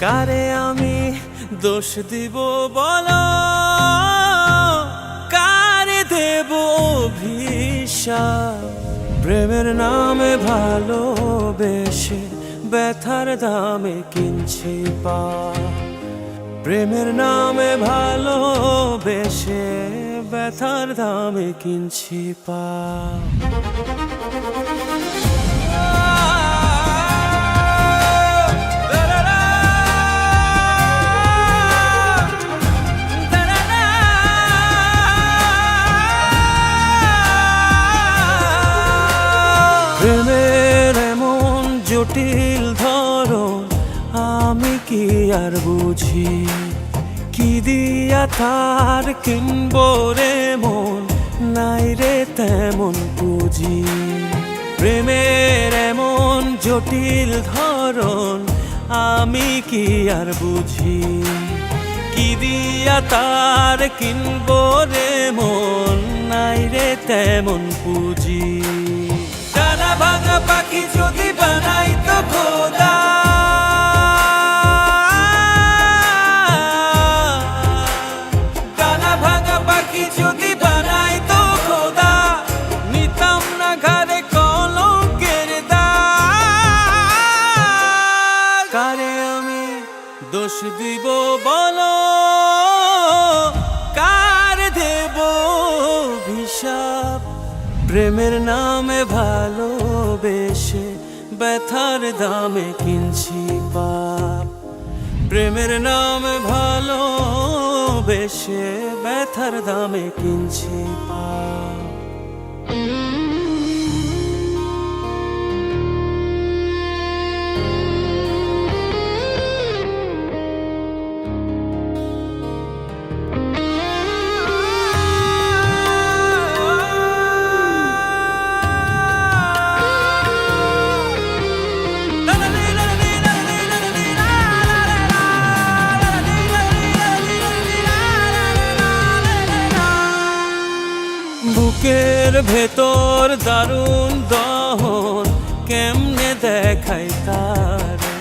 কারে আমি দোষ দিব বলো, কারে দেব অভিশাপ? প্রেমের নামে ভালোবেসে ব্যথার দামে কিনছি পাপ। প্রেমের নামে ভালোবেসে ব্যথার দামে কিনছি পাপ। প্রেমের এমন জটিল ধরন আমি কি আর বুঝি, কি দিয়া তার কিনবো রে মন, নাই রে তেমন পুঁজি। প্রেমের এমন জটিল ধরন আমি কি আর বুঝি, কি দিয়া তার কিনবো রে মন, নাই রে তেমন পুঁজি। ডানা ভাঙা পাখি যদি বানাই তো খোদা, ডানা ভাঙা পাখি যদি বানাই তো খোদা, নিতাম না ঘরে কলঙ্কের দাগ। কারে আমি দোষ দিব বলো, কার দেব অভিশাপ? প্রেমের নামে ভালোবেসে ব্যথার দামে কিনছি পাপ। প্রেমের নামে ভালোবেসে ব্যথার দামে কিনছি পাপ। বুকের ভেতর দারুণ দহন কেমনে দেখাই তারে,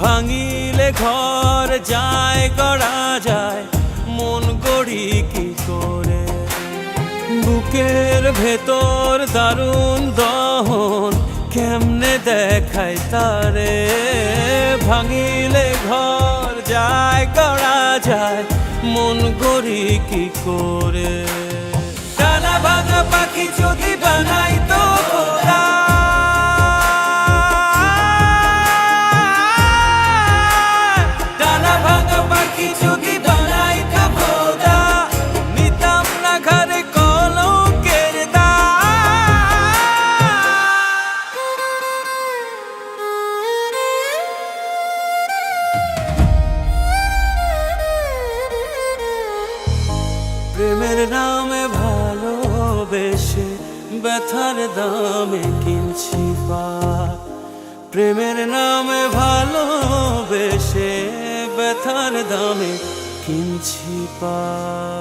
ভাঙিলে ঘর যায় গড়া যায়, মন গড়ি কি করে? বুকের ভেতর দারুণ দহন কেমনে দেখাই তারে, ভাঙিলে ঘর যায় গড়া যায়, মন গড়ি কি করে? ডানা ভাঙা পাখি যদি বানাই তো খোদা, ডানা ভাঙা পাখি যদি বানাই তো খোদা, নিতাম না ঘরে কলঙ্কের দাগ। প্রেমের নামে ভালোবেসে ব্যথার দামে কিনছি পাপ। প্রেমের নামে ভালোবেসে ব্যথার দামে কিনছি পাপ।